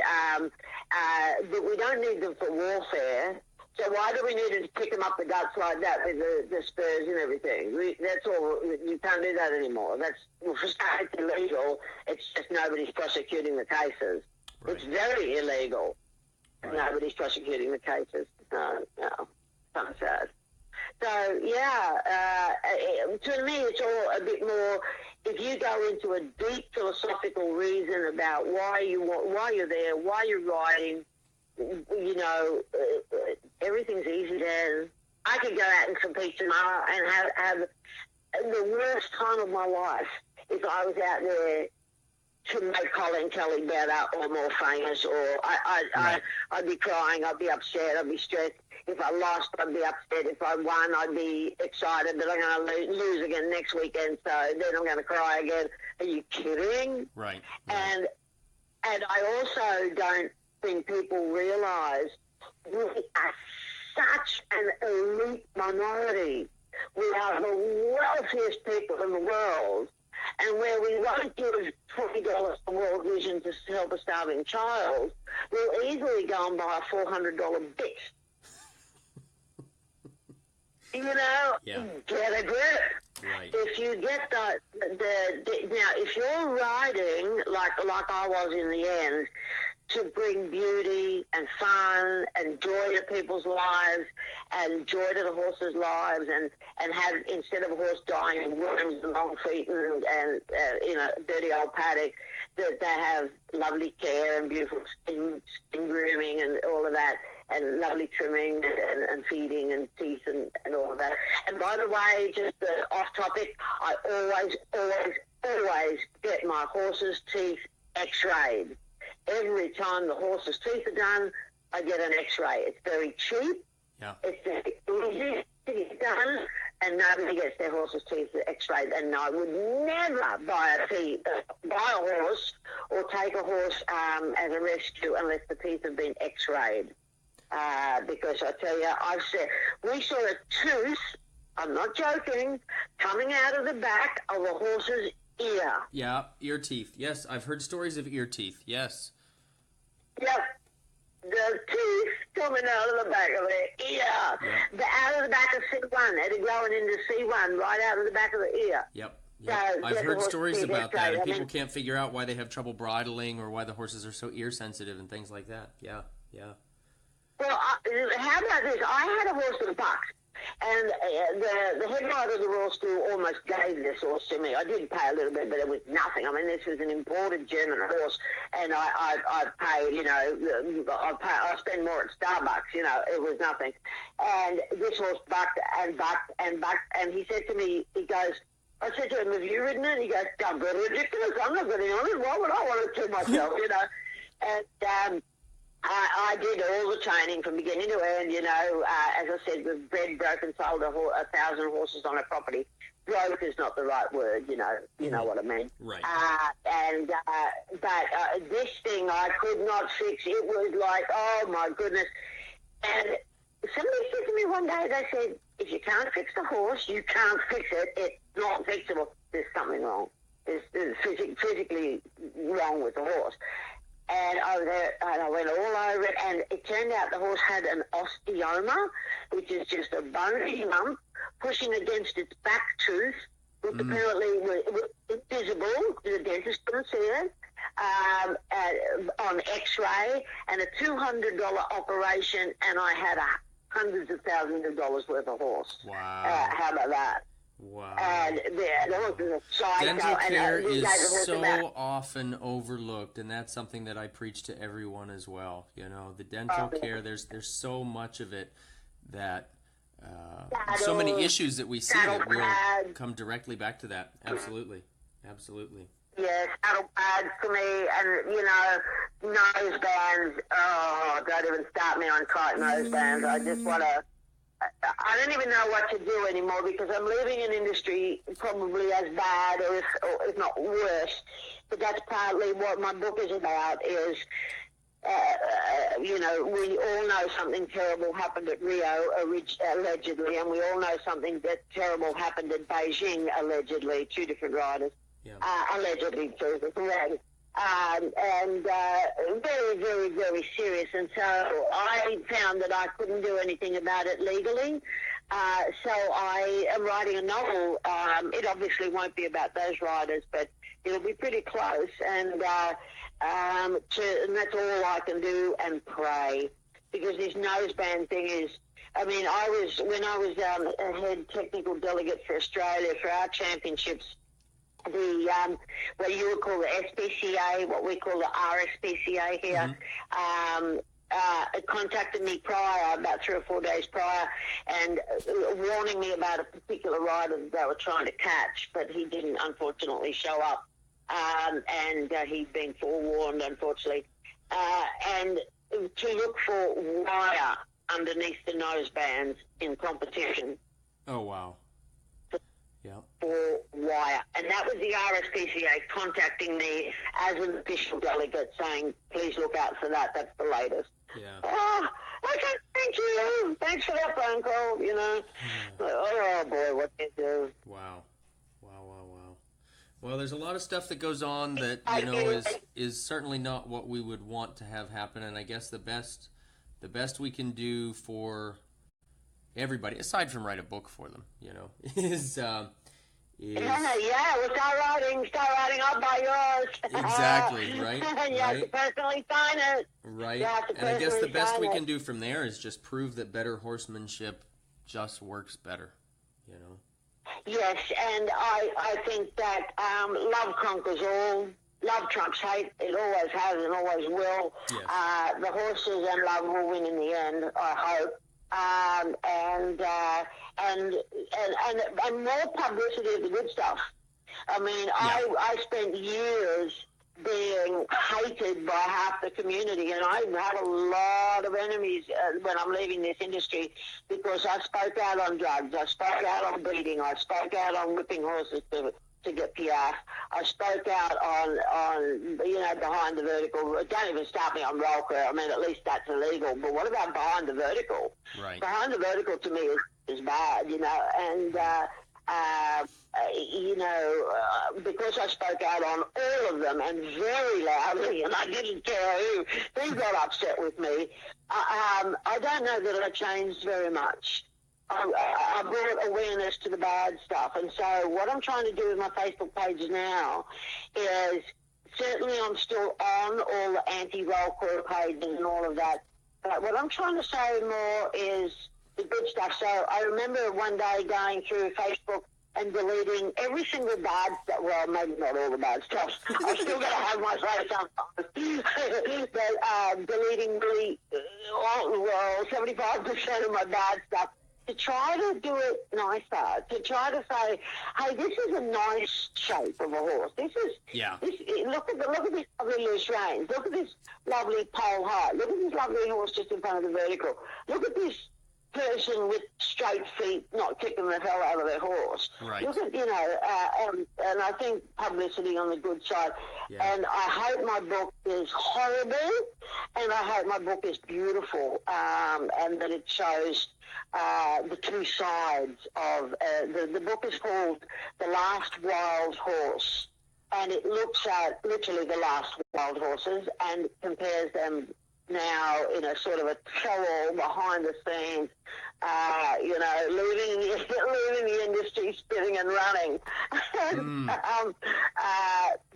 but we don't need them for warfare. So why do we need to pick them up the guts like that with the spurs and everything? That's all. You can't do that anymore. It's illegal. It's just nobody's prosecuting the cases. Right. It's very illegal. Right. Nobody's prosecuting the cases. No, kind of sad. So, to me, it's all a bit more, if you go into a deep philosophical reason about why you're there, why you're riding, everything's easy then. I could go out and compete tomorrow and have the worst time of my life if I was out there to make Colleen Kelly better or more famous, or I'd be crying, I'd be upset, I'd be stressed. If I lost, I'd be upset. If I won, I'd be excited that I'm going to lose again next weekend, so then I'm going to cry again. Are you kidding? Right. And I also don't think people realise we are such an elite minority. We are the wealthiest people in the world. And where we won't give $20 for World Vision to help a starving child, we'll easily go and buy a $400 bit. Get a grip. Right. If you get now, if you're riding like I was in the end, to bring beauty and fun and joy to people's lives and joy to the horses' lives, and have, instead of a horse dying of worms and long feet and dirty old paddock, that they have lovely care and beautiful skin grooming and all of that, and lovely trimming and feeding and teeth and all of that. And by the way, just off topic, I always get my horse's teeth x-rayed. Every time the horse's teeth are done, I get an x-ray. It's very cheap. Yeah. It's very easy to get done, and nobody gets their horse's teeth x-rayed. And I would never buy a horse or take a horse as a rescue unless the teeth have been x-rayed. because I tell you, we saw a tooth, I'm not joking, coming out of the back of a horse's ear. Yeah, ear teeth. Yes, I've heard stories of ear teeth. Yes. Yep. The teeth coming out of the back of the ear. Yep. Out of the back of C1. They're growing into C1 right out of the back of the ear. Yep. I've heard stories about that, and people can't figure out why they have trouble bridling or why the horses are so ear sensitive and things like that. Yeah. Well, how about this? I had a horse that bucked, and the head rider of the Royal School almost gave this horse to me. I did pay a little bit, but it was nothing. I mean, this was an imported German horse, and I paid, I spend more at Starbucks, it was nothing. And this horse bucked and bucked and bucked, and he said to me, I said to him, have you ridden it? He goes, I'm good, ridiculous. I'm not getting on it. Why would I want it to myself, And I did all the training from beginning to end, as I said, we've bred, broken, sold 1,000 horses on a property. Broke is not the right word, you know what I mean. Right. But this thing I could not fix. It was like, oh my goodness. And somebody said to me one day, they said, if you can't fix the horse, you can't fix it. It's not fixable. There's something wrong. There's physically wrong with the horse. And I was there, and I went all over it, and it turned out the horse had an osteoma, which is just a bony lump pushing against its back tooth, which apparently was invisible. The dentist couldn't see it. On X-ray, and a $200 operation, and I had hundreds of thousands of dollars worth of horse. Wow. How about that? Wow. And the horse is a psycho. Dental care is so about often overlooked, and that's something that I preach to everyone as well. The dental care, there's so much of it that so many issues that we see that will come directly back to that. Absolutely. Yes, saddle pads to me, and nose bands. Oh, don't even start me on tight nose bands. I just want to. I don't even know what to do anymore because I'm leaving an industry probably as bad or if not worse. But that's partly what my book is about. Is we all know something terrible happened at Rio allegedly, and we all know something that terrible happened at Beijing allegedly. Two different riders. Yeah. Allegedly, too. And very, very, very serious. And so I found that I couldn't do anything about it legally. So I am writing a novel. It obviously won't be about those riders, but it'll be pretty close. And that's all I can do and pray. Because this noseband thing is, when I was a head technical delegate for Australia for our championships, what you would call the SPCA, what we call the RSPCA here, it contacted me prior, about 3 or 4 days prior, and warning me about a particular rider that they were trying to catch, but he didn't unfortunately show up, and he'd been forewarned, unfortunately, and to look for wire underneath the nose bands in competition. Oh, wow. Yeah. For wire. And that was the RSPCA contacting me as an official delegate saying, please look out for that. That's the latest. Yeah. Oh, okay, thank you. Thanks for that phone call, Oh, boy, what can you do? Wow. Well, there's a lot of stuff that goes on that, is certainly not what we would want to have happen. And I guess the best we can do for everybody, aside from write a book for them, is well, start writing, I'll buy yours. Exactly, right? And you have to personally sign it. Right, and I guess the best we can do from there is just prove that better horsemanship just works better, Yes, and I think that love conquers all. Love trumps hate. It always has and always will. Yes. The horses and love will win in the end, I hope. And more publicity of the good stuff. I spent years being hated by half the community, and I had a lot of enemies when I'm leaving this industry because I spoke out on drugs, I spoke out on beating, I spoke out on whipping horses to to get PR. I spoke out on behind the vertical. Don't even start me on roll curl. I mean, at least that's illegal. But what about behind the vertical? Right. Behind the vertical to me is bad, and because I spoke out on all of them and very loudly, and I didn't care who got upset with me. I don't know that I changed very much. I brought awareness to the bad stuff, and so what I'm trying to do with my Facebook page now is, certainly I'm still on all the anti-roll call pages and all of that, but what I'm trying to say more is the good stuff. So I remember one day going through Facebook and deleting every single bad stuff. Well, maybe not all the bad stuff. I'm still going to have my say sometimes. But deleting really 75% of my bad stuff, to try to do it nicer, to try to say, hey, this is a nice shape of a horse. Look at this lovely loose reins. Look at this lovely pole height. Look at this lovely horse just in front of the vertical. Look at this person with straight feet not kicking the hell out of their horse. Right. Look at, and I think publicity on the good side. Yeah. And I hope my book is horrible, and I hope my book is beautiful, and that it shows the two sides of, the book is called The Last Wild Horse, and it looks at literally the last wild horses and compares them now in a sort of a tell-all behind the scenes, leaving the industry spinning and running.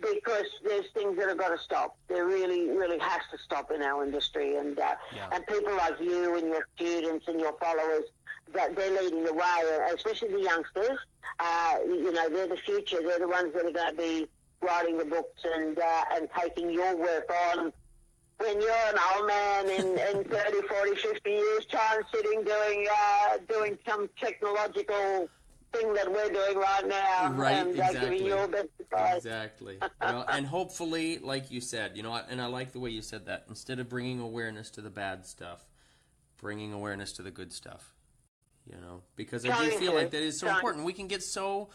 Because there's things that have got to stop. There really, really has to stop in our industry. And people like you and your students and your followers, that they're leading the way, especially the youngsters. They're the future. They're the ones that are going to be writing the books and taking your work on when you're an old man in 30, 40, 50 years' time, sitting doing some technological thing that we're doing right now, right? And exactly. Giving your best advice. Exactly. And hopefully, like you said, and I like the way you said that. Instead of bringing awareness to the bad stuff, bringing awareness to the good stuff. Because I do feel like that is so important. We can get so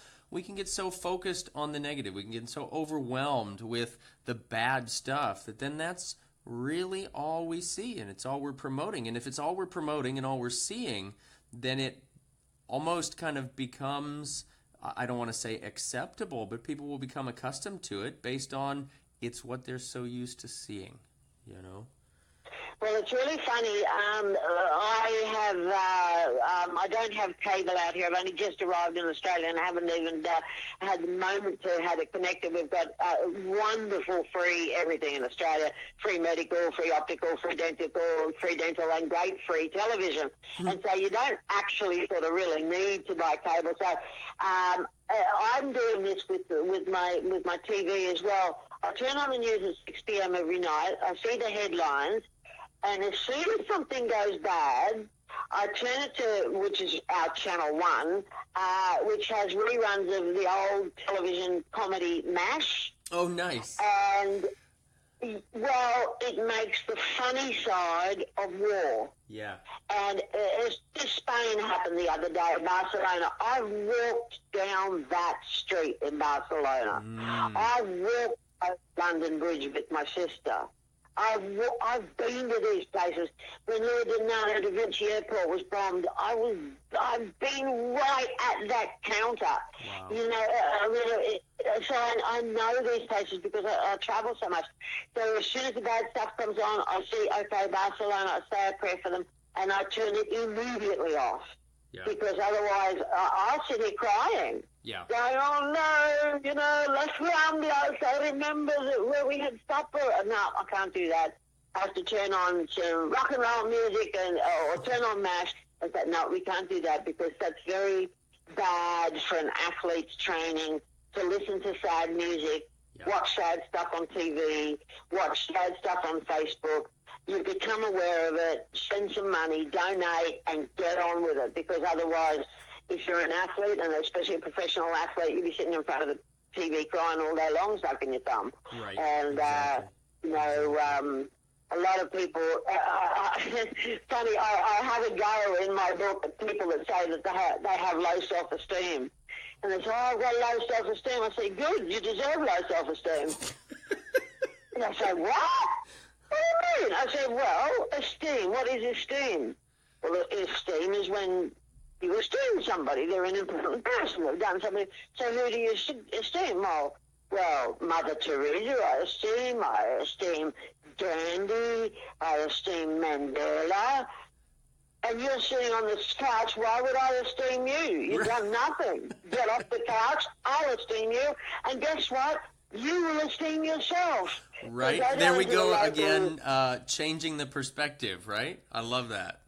focused on the negative. We can get so overwhelmed with the bad stuff that then that's really all we see, and it's all we're promoting. And if it's all we're promoting and all we're seeing, then it almost kind of becomes, I don't want to say acceptable, but people will become accustomed to it based on it's what they're so used to seeing, Well, it's really funny. I don't have cable out here. I've only just arrived in Australia and I haven't even had the moment to have it connected. We've got wonderful free everything in Australia: free medical, free optical, free dental, and great free television. And so you don't actually sort of really need to buy cable. So I'm doing this with my TV as well. I turn on the news at 6 p.m. every night. I see the headlines. And as soon as something goes bad, I turn it to, which is our Channel 1, which has reruns of the old television comedy MASH. Oh, nice. And, well, it makes the funny side of war. Yeah. And as Spain happened the other day at Barcelona, I walked down that street in Barcelona. I walked over London Bridge with my sister. I've been to these places. When Leonardo da Vinci Airport was bombed, I've been right at that counter. Wow. So I know these places because I travel so much. So as soon as the bad stuff comes on, I see, okay, Barcelona, I say a prayer for them, and I turn it immediately off. Yeah. Because otherwise, I'll sit here crying. Yeah. Going, oh no, Las Ramblas, I remember where we had supper. No, I can't do that. I have to turn on some rock and roll music or turn on MASH. I said, no, we can't do that because that's very bad for an athlete's training to listen to sad music, watch sad stuff on TV, watch sad stuff on Facebook. You become aware of it, spend some money, donate, and get on with it. Because otherwise, if you're an athlete, and especially a professional athlete, you'll be sitting in front of the TV crying all day long, sucking your thumb. Right. And, a lot of people, funny, I have a go in my book at people that say that they have low self-esteem. And they say, oh, I've got low self-esteem. I say, good, you deserve low self-esteem. And I say, what? What do you mean? I say, well, esteem. What is esteem? Well, esteem is when you esteem somebody. They're an important person. They've done something. So who do you esteem? Well, Mother Teresa, I esteem Gandhi, I esteem Mandela. And you're sitting on this couch, why would I esteem you? You've done nothing. Get off the couch, I'll esteem you. And guess what? You will esteem yourself. Right. There we go again, changing the perspective, right? I love that.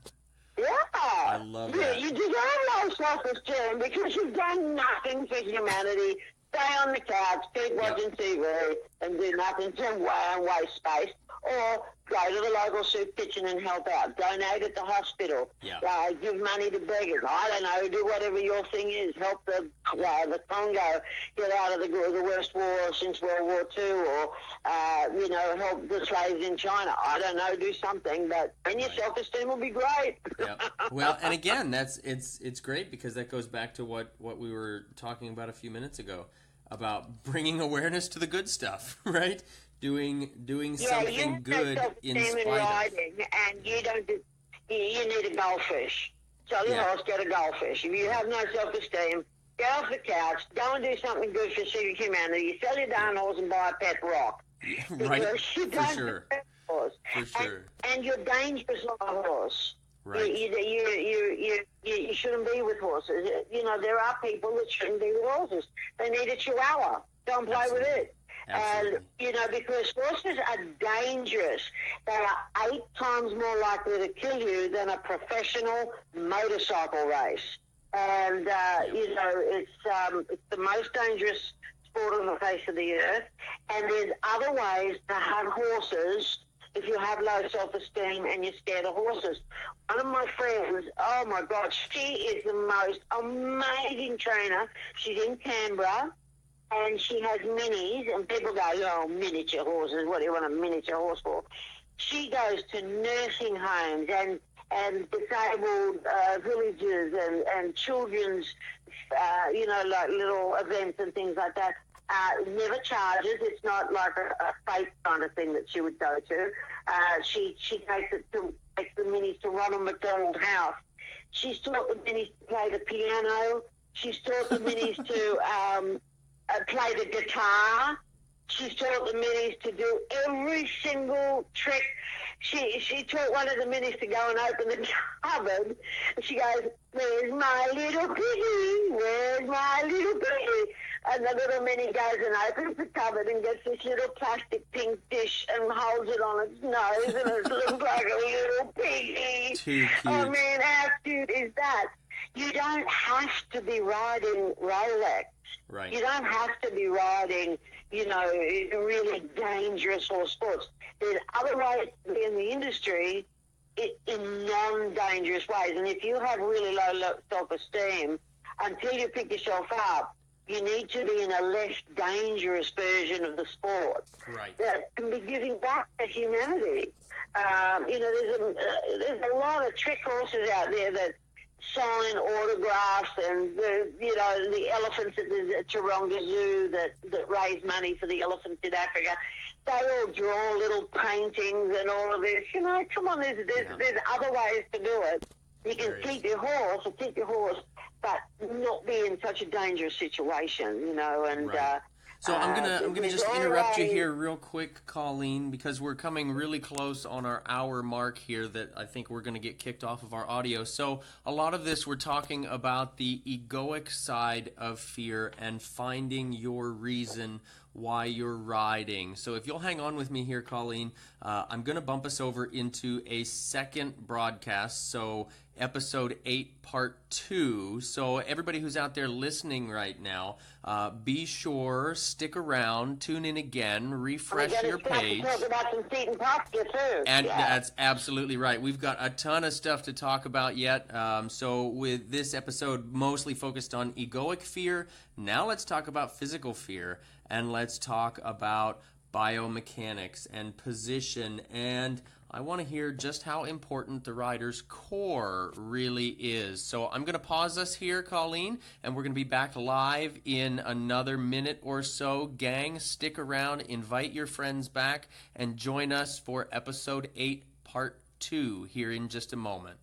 Yeah. I love that. You deserve low self-esteem because you've done nothing for humanity. Stay on the couch, keep watching TV, and do nothing to waste space. Or go to the local soup kitchen and help out. Donate at the hospital. Yeah. Give money to beggars. I don't know. Do whatever your thing is. Help the Congo get out of the worst war since World War II, or help the slaves in China. I don't know. Do something, but then your self-esteem will be great. Yeah. Well, and again, it's great because that goes back to what we were talking about a few minutes ago about bringing awareness to the good stuff, right? Doing something good in spite riding, and you need a goldfish. Sell your horse, get a goldfish. If you have no self-esteem, get off the couch, go and do something good for humanity. Sell your darn horse and buy a pet rock. Right, for sure. And you're dangerous on a horse. Right. You shouldn't be with horses. There are people that shouldn't be with horses. They need a chihuahua. Don't play with it. Absolutely. And, because horses are dangerous. They are 8 times more likely to kill you than a professional motorcycle race. And, it's the most dangerous sport on the face of the earth. And there's other ways to hunt horses if you have low self-esteem and you're scared of horses. One of my friends, oh, my God, she is the most amazing trainer. She's in Canberra. And she has minis, and people go, oh, miniature horses, what do you want a miniature horse for? She goes to nursing homes and disabled villages and children's, like little events and things like that. Never charges. It's not like a fake kind of thing that she would go to. She takes the minis to Ronald McDonald House. She's taught the minis to play the piano. She's taught the minis to play the guitar. She's taught the minis to do every single trick. She taught one of the minis to go and open the cupboard. She goes, where's my little piggy? Where's my little piggy? And the little mini goes and opens the cupboard and gets this little plastic pink dish and holds it on its nose, and it looks like a little piggy. Too cute. Oh, man, how cute is that? You don't have to be riding Rolex. Right. You don't have to be riding, really dangerous horse sports. There's other ways to be in the industry in non-dangerous ways. And if you have really low self-esteem, until you pick yourself up, you need to be in a less dangerous version of the sport. Right. That can be giving back to humanity. There's a lot of trick horses out there that sign autographs, and the elephants at the Taronga Zoo that raise money for the elephants in Africa. They all draw little paintings and all of this. Come on, there's other ways to do it. You can keep your horse, but not be in such a dangerous situation, and. Right. So I'm gonna just interrupt you here real quick, Colleen, because we're coming really close on our hour mark here that I think we're gonna get kicked off of our audio. So a lot of this we're talking about the egoic side of fear and finding your reason why you're riding. So if you'll hang on with me here, Colleen, I'm gonna bump us over into a second broadcast. So episode 8, part 2. So everybody who's out there listening right now, be sure, stick around, tune in again, refresh your page. Talk about some seat and posture too. And that's absolutely right. We've got a ton of stuff to talk about yet. So with this episode mostly focused on egoic fear, now let's talk about physical fear, and let's talk about biomechanics and position and I want to hear just how important the rider's core really is. So I'm going to pause us here, Colleen, and we're going to be back live in another minute or so. Gang, stick around, invite your friends back, and join us for episode 8, part 2 here in just a moment.